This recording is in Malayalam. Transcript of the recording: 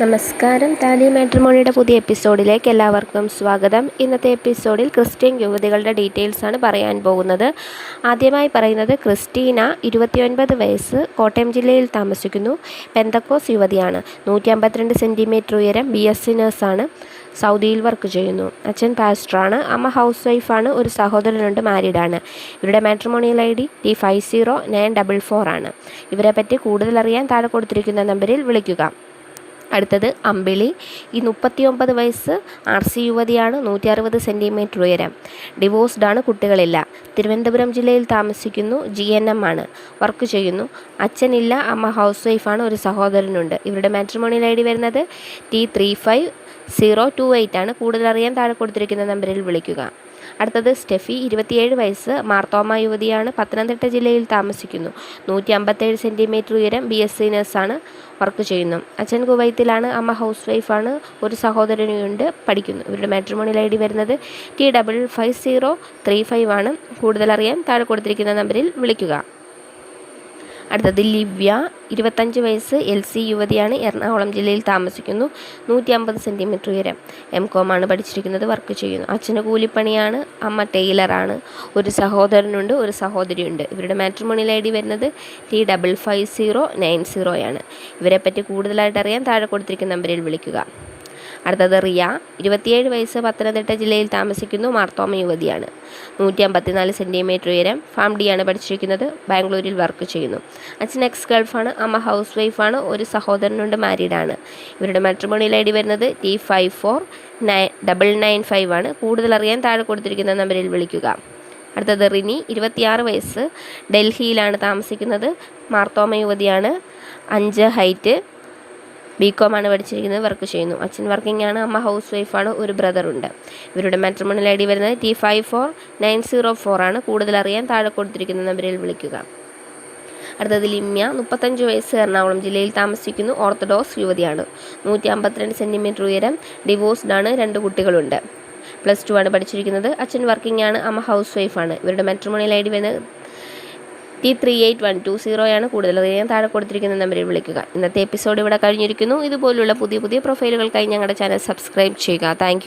നമസ്കാരം. താലി മാട്രിമോണിയുടെ പുതിയ എപ്പിസോഡിലേക്ക് എല്ലാവർക്കും സ്വാഗതം. ഇന്നത്തെ എപ്പിസോഡിൽ ക്രിസ്ത്യൻ യുവതികളുടെ ഡീറ്റെയിൽസാണ് പറയാൻ പോകുന്നത്. ആദ്യമായി പറയുന്നത് ക്രിസ്റ്റീന, 29 വയസ്സ്, കോട്ടയം ജില്ലയിൽ താമസിക്കുന്നു. പെന്തക്കോസ് യുവതിയാണ്. 152 സെൻറ്റിമീറ്റർ ഉയരം, BSc നേഴ്സാണ്. സൗദിയിൽ വർക്ക് ചെയ്യുന്നു. അച്ഛൻ പാസ്റ്ററാണ്. അമ്മ ഹൗസ് വൈഫാണ്. ഒരു സഹോദരനുണ്ട്, മാരീഡാണ്. ഇവരുടെ മാട്രിമോണിയൽ ID T509444 ആണ്. ഇവരെ പറ്റി കൂടുതൽ അറിയാൻ താഴെ കൊടുത്തിരിക്കുന്ന നമ്പറിൽ വിളിക്കുക. അടുത്തത് അമ്പിളി, 39 വയസ്സ്, RC യുവതിയാണ്. 160 സെൻറ്റിമീറ്റർ ഉയരം, ഡിവോഴ്സ്ഡ് ആണ്, കുട്ടികളില്ല. തിരുവനന്തപുരം ജില്ലയിൽ താമസിക്കുന്നു. GNM ആണ്, വർക്ക് ചെയ്യുന്നു. അച്ഛനില്ല, അമ്മ ഹൗസ് വൈഫാണ്. ഒരു സഹോദരനുണ്ട്. ഇവരുടെ മാട്രിമോണിയൽ ID വരുന്നത് T35028 ആണ്. കൂടുതൽ അറിയാൻ താഴെ കൊടുത്തിരിക്കുന്ന നമ്പറിൽ വിളിക്കുക. അടുത്തത് സ്റ്റെഫി, 27 വയസ്സ്, മാർത്തോമ യുവതിയാണ്. പത്തനംതിട്ട ജില്ലയിൽ താമസിക്കുന്നു. 157 സെൻറ്റിമീറ്റർ ഉയരം, BSc നേഴ്സാണ്, വർക്ക് ചെയ്യുന്നു. അച്ഛൻ കുവൈത്തിലാണ്, അമ്മ ഹൗസ് വൈഫാണ്. ഒരു സഹോദരനുണ്ട്, പഠിക്കുന്നു. ഇവരുടെ മാട്രിമോണിയൽ ID വരുന്നത് T55035 ആണ്. കൂടുതൽ അറിയാൻ താഴെ കൊടുത്തിരിക്കുന്ന നമ്പറിൽ വിളിക്കുക. അടുത്തത് ലിവ്യ, 25 വയസ്സ്, LC യുവതിയാണ്. എറണാകുളം ജില്ലയിൽ താമസിക്കുന്നു. 150 സെൻറ്റിമീറ്റർ ഉയരം, MCOM ആണ് പഠിച്ചിരിക്കുന്നത്, വർക്ക് ചെയ്യുന്നു. അച്ഛന് കൂലിപ്പണിയാണ്, അമ്മ ടൈലറാണ്. ഒരു സഹോദരനുണ്ട്, ഒരു സഹോദരിയുണ്ട്. ഇവരുടെ മാട്രിമോണിയൽ ID വരുന്നത് T55090 ആണ്. ഇവരെപ്പറ്റി കൂടുതലായിട്ട് അറിയാൻ താഴെ കൊടുത്തിരിക്കുന്ന നമ്പറിൽ വിളിക്കുക. അടുത്തത് റിയ, 27 വയസ്സ്, പത്തനംതിട്ട ജില്ലയിൽ താമസിക്കുന്നു. മാർത്തോമ യുവതിയാണ്. 154 സെൻറ്റിമീറ്റർ ഉയരം, FAMD ആണ് പഠിച്ചിരിക്കുന്നത്, ബാംഗ്ലൂരിൽ വർക്ക് ചെയ്യുന്നു. അച്ഛൻ എക്സ് ഗൾഫാണ്, അമ്മ ഹൗസ് വൈഫാണ്. ഒരു സഹോദരനുണ്ട്, മാരീഡാണ്. ഇവരുടെ മാട്രിമോണിയൽ ID വരുന്നത് T54995 ആണ്. കൂടുതൽ അറിയാൻ താഴെ കൊടുത്തിരിക്കുന്ന നമ്പറിൽ വിളിക്കുക. അടുത്തത് റിനി, 26 വയസ്സ്, ഡൽഹിയിലാണ് താമസിക്കുന്നത്. മാർത്തോമ യുവതിയാണ്. 5 ഹൈറ്റ്, BCom ആണ് പഠിച്ചിരിക്കുന്നത്, വർക്ക് ചെയ്യുന്നു. അച്ഛൻ വർക്കിംഗ് ആണ്, അമ്മ ഹൗസ് വൈഫാണ്. ഒരു ബ്രദറുണ്ട്. ഇവരുടെ മാട്രിമോണിയൽ ID വരുന്നത് T54904 ആണ്. കൂടുതൽ അറിയാൻ താഴെ കൊടുത്തിരിക്കുന്ന നമ്പറിൽ വിളിക്കുക. അടുത്തത് ലിമ്യ, 35 വയസ്സ്, എറണാകുളം ജില്ലയിൽ താമസിക്കുന്നു. ഓർത്തഡോക്സ് യുവതിയാണ്. 152 സെൻറ്റിമീറ്റർ ഉയരം, ഡിവോഴ്സ്ഡ് ആണ്. 2 കുട്ടികളുണ്ട്. +2 ആണ് പഠിച്ചിരിക്കുന്നത്. അച്ഛൻ വർക്കിംഗ് ആണ്, അമ്മ ഹൗസ് വൈഫാണ്. ഇവരുടെ മാട്രിമോണിയൽ ID വരുന്നത് T38120 ആണ്. കൂടുതൽ അറിയാൻ താഴെ കൊടുത്തിരിക്കുന്ന നമ്പറിൽ വിളിക്കുക. ഇന്നത്തെ എപ്പിസോഡ് ഇവിടെ കഴിഞ്ഞിരിക്കുന്നു. ഇതുപോലുള്ള പുതിയ പ്രൊഫൈലുകൾക്കായി ഞങ്ങളുടെ ചാനൽ സബ്സ്ക്രൈബ് ചെയ്യുക. താങ്ക്